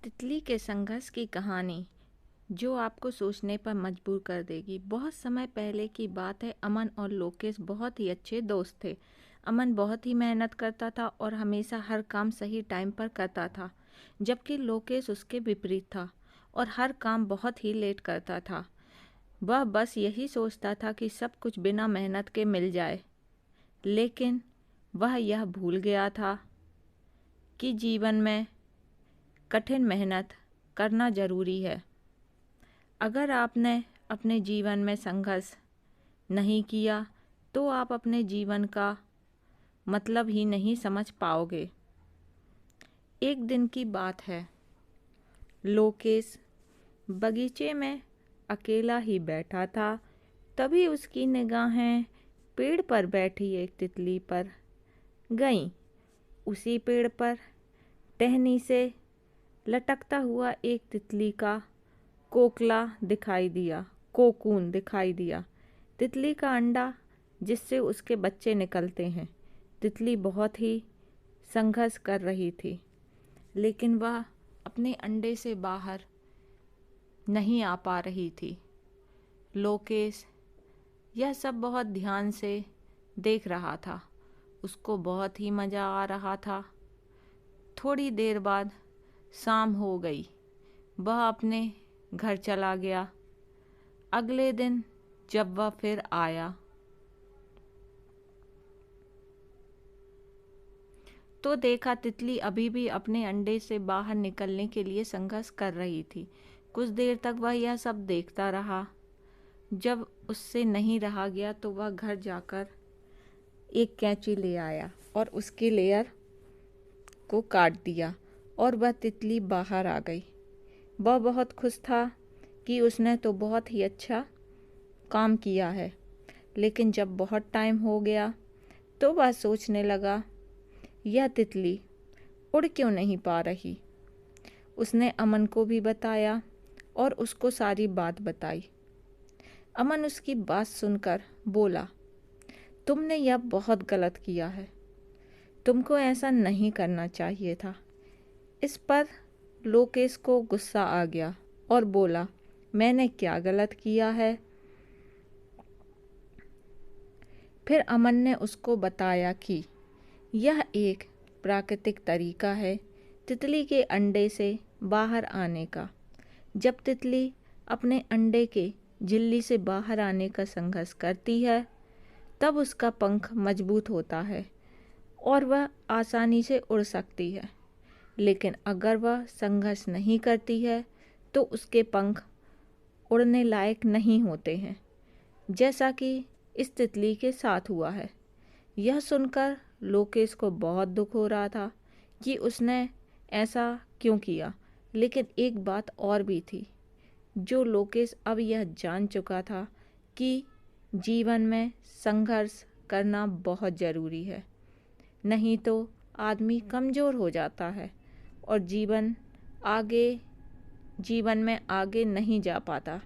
तितली के संघर्ष की कहानी जो आपको सोचने पर मजबूर कर देगी। बहुत समय पहले की बात है। अमन और लोकेश बहुत ही अच्छे दोस्त थे। अमन बहुत ही मेहनत करता था और हमेशा हर काम सही टाइम पर करता था, जबकि लोकेश उसके विपरीत था और हर काम बहुत ही लेट करता था। वह बस यही सोचता था कि सब कुछ बिना मेहनत के मिल जाए, लेकिन वह यह भूल गया था कि जीवन में कठिन मेहनत करना ज़रूरी है। अगर आपने अपने जीवन में संघर्ष नहीं किया तो आप अपने जीवन का मतलब ही नहीं समझ पाओगे। एक दिन की बात है। लोकेश बगीचे में अकेला ही बैठा था। तभी उसकी निगाहें पेड़ पर बैठी एक तितली पर गईं। उसी पेड़ पर टहनी से लटकता हुआ एक तितली का कोकून दिखाई दिया। तितली का अंडा जिससे उसके बच्चे निकलते हैं। तितली बहुत ही संघर्ष कर रही थी, लेकिन वह अपने अंडे से बाहर नहीं आ पा रही थी। लोकेश यह सब बहुत ध्यान से देख रहा था। उसको बहुत ही मज़ा आ रहा था। थोड़ी देर बाद शाम हो गई। वह अपने घर चला गया। अगले दिन जब वह फिर आया तो देखा तितली अभी भी अपने अंडे से बाहर निकलने के लिए संघर्ष कर रही थी। कुछ देर तक वह यह सब देखता रहा। जब उससे नहीं रहा गया तो वह घर जाकर एक कैंची ले आया और उसके लेयर को काट दिया और वह तितली बाहर आ गई। वह बहुत खुश था कि उसने तो बहुत ही अच्छा काम किया है, लेकिन जब बहुत टाइम हो गया तो वह सोचने लगा, यह तितली उड़ क्यों नहीं पा रही। उसने अमन को भी बताया और उसको सारी बात बताई। अमन उसकी बात सुनकर बोला, तुमने यह बहुत गलत किया है। तुमको ऐसा नहीं करना चाहिए था। इस पर लोकेश को गुस्सा आ गया और बोला, मैंने क्या गलत किया है। फिर अमन ने उसको बताया कि यह एक प्राकृतिक तरीका है तितली के अंडे से बाहर आने का। जब तितली अपने अंडे के झिल्ली से बाहर आने का संघर्ष करती है, तब उसका पंख मजबूत होता है और वह आसानी से उड़ सकती है। लेकिन अगर वह संघर्ष नहीं करती है तो उसके पंख उड़ने लायक नहीं होते हैं, जैसा कि इस तितली के साथ हुआ है। यह सुनकर लोकेश को बहुत दुख हो रहा था कि उसने ऐसा क्यों किया, लेकिन एक बात और भी थी जो लोकेश अब यह जान चुका था कि जीवन में संघर्ष करना बहुत ज़रूरी है, नहीं तो आदमी कमज़ोर हो जाता है और जीवन में आगे नहीं जा पाता।